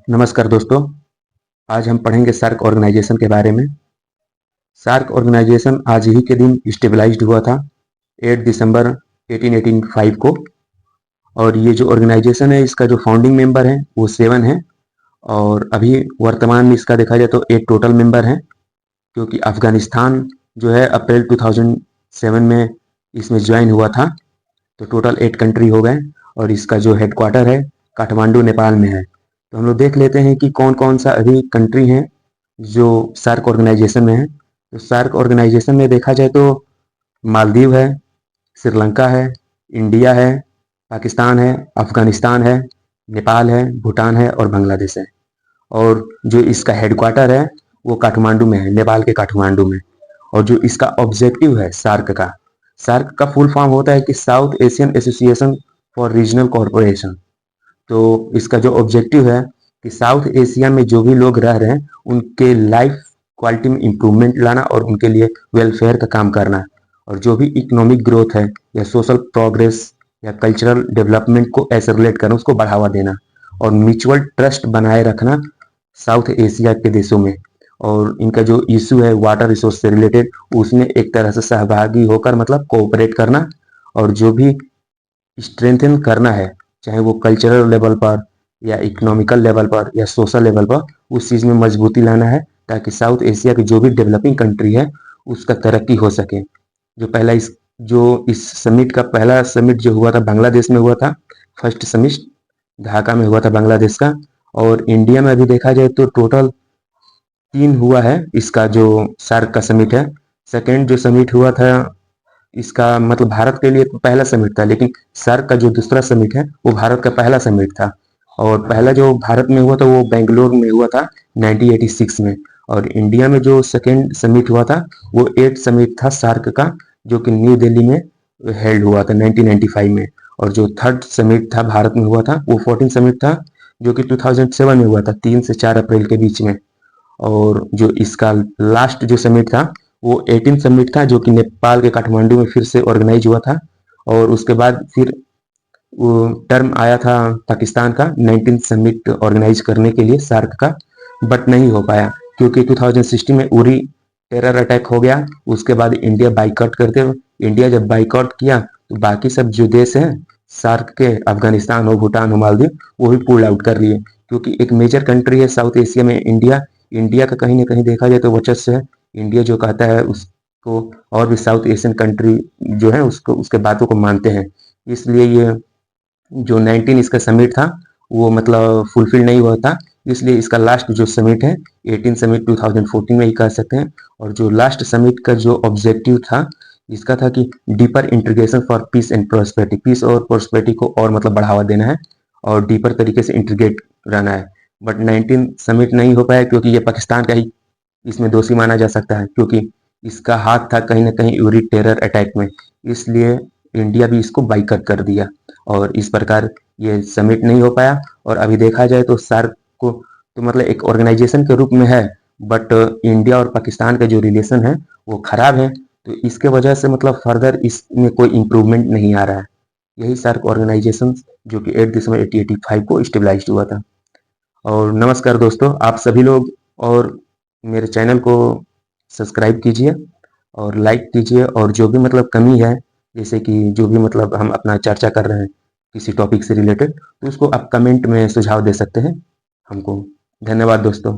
नमस्कार दोस्तों। आज हम पढ़ेंगे सार्क ऑर्गेनाइजेशन के बारे में। सार्क ऑर्गेनाइजेशन आज ही के दिन स्टेबलाइज्ड हुआ था 8 दिसंबर 1885 को। और ये जो ऑर्गेनाइजेशन है इसका जो फाउंडिंग मेंबर है वो 7 है। और अभी वर्तमान में इसका देखा जाए तो 8 टोटल मेंबर हैं, क्योंकि अफगानिस्तान जो है अप्रैल 2007 में इसमें ज्वाइन हुआ था। तो टोटल 8 कंट्री हो गए। और इसका जो हेडक्वार्टर है काठमांडू नेपाल में है। तो हम लोग देख लेते हैं कि कौन कौन सा अभी कंट्री हैं जो सार्क ऑर्गेनाइजेशन में है। तो सार्क ऑर्गेनाइजेशन में देखा जाए तो मालदीव है, श्रीलंका है, इंडिया है, पाकिस्तान है, अफगानिस्तान है, नेपाल है, भूटान है और बांग्लादेश है। और जो इसका हेडक्वार्टर है वो काठमांडू में है, नेपाल के काठमांडू में। और जो इसका ऑब्जेक्टिव है सार्क का फुल फॉर्म होता है कि south Asian association for regional corporation. तो इसका जो ऑब्जेक्टिव है कि साउथ एशिया में जो भी लोग रह रहे हैं उनके लाइफ क्वालिटी में इम्प्रूवमेंट लाना और उनके लिए वेलफेयर का काम करना। और जो भी इकोनॉमिक ग्रोथ है या सोशल प्रोग्रेस या कल्चरल डेवलपमेंट को ऐसे रिलेट करना, उसको बढ़ावा देना और म्यूचुअल ट्रस्ट बनाए रखना साउथ एशिया के देशों में। और इनका जो इशू है वाटर रिसोर्स से रिलेटेड, उसमें एक तरह से सहभागी होकर मतलब कोऑपरेट करना। और जो भी स्ट्रेंथन करना है, चाहे वो कल्चरल लेवल पर या इकोनॉमिकल लेवल पर या सोशल लेवल पर, उस चीज़ में मजबूती लाना है ताकि साउथ एशिया की जो भी डेवलपिंग कंट्री है उसका तरक्की हो सके। इस समिट का पहला समिट जो हुआ था बांग्लादेश में हुआ था। फर्स्ट समिट ढाका में हुआ था बांग्लादेश का। और इंडिया में अभी देखा जाए तो टोटल 3 हुआ है इसका जो सार्क का समिट है। सेकेंड जो समिट हुआ था इसका मतलब भारत के लिए तो पहला समिट था, लेकिन सार्क का जो दूसरा समिट है वो भारत का पहला समिट था। और पहला जो भारत में हुआ था वो बेंगलोर में हुआ था 1986 में। और इंडिया में जो सेकेंड समिट हुआ था वो 8 समिट था सार्क का, जो कि न्यू दिल्ली में हेल्ड हुआ था 1995 में। और जो थर्ड समिट था भारत में हुआ था वो 14 समिट था, जो कि 2007 में हुआ था 3 से 4 अप्रैल के बीच में। और जो इसका लास्ट जो समिट था वो 18 समिट था, जो कि नेपाल के काठमांडू में फिर से ऑर्गेनाइज हुआ था। और उसके बाद फिर वो टर्म आया था पाकिस्तान का 19 समिट ऑर्गेनाइज करने के लिए सार्क का, बट नहीं हो पाया क्योंकि 2016 में उरी टेरर अटैक हो गया। उसके बाद इंडिया बाइकआउट करते हुए, इंडिया जब बाइकआउट किया तो बाकी सब जो देश हैं सार्क के, अफगानिस्तान हो, भूटान हो, मालदीव, वो भी पुल आउट कर लिए। क्योंकि एक मेजर कंट्री है साउथ एशिया में इंडिया। इंडिया का कहीं ना कहीं देखा जाए तो वर्चस्व है। इंडिया जो कहता है उसको और भी साउथ एशियन कंट्री जो है उसको उसके बातों को मानते हैं। इसलिए ये जो 19 इसका समिट था वो मतलब फुलफिल नहीं हुआ था। इसलिए इसका लास्ट जो समिट है 18 समिट 2014 में ही कह सकते हैं। और जो लास्ट समिट का जो ऑब्जेक्टिव था इसका था कि deeper integration for peace and prosperity, peace और प्रोस्पेरिटी को और मतलब बढ़ावा देना है और डीपर तरीके से इंटीग्रेट रहना है। बट 19 समिट नहीं हो पाया क्योंकि ये पाकिस्तान का ही इसमें दोषी माना जा सकता है, क्योंकि इसका हाथ था कहीं ना कहीं उरी टेरर अटैक में। इसलिए इंडिया भी इसको बाइकआउट कर दिया और इस प्रकार ये समिट नहीं हो पाया। और अभी देखा जाए तो सार्क को तो मतलब एक ऑर्गेनाइजेशन के रूप में है, बट इंडिया और पाकिस्तान का जो रिलेशन है वो खराब है। तो इसके वजह से मतलब फर्दर इसमें कोई इम्प्रूवमेंट नहीं आ रहा है। यही सार्क ऑर्गेनाइजेशन जो कि 8 दिसंबर 1885 को स्टेबलाइज हुआ था। और नमस्कार दोस्तों, आप सभी लोग और मेरे चैनल को सब्सक्राइब कीजिए और लाइक कीजिए। और जो भी मतलब कमी है, जैसे कि जो भी मतलब हम अपना चर्चा कर रहे हैं किसी टॉपिक से रिलेटेड, तो उसको आप कमेंट में सुझाव दे सकते हैं हमको। धन्यवाद दोस्तों।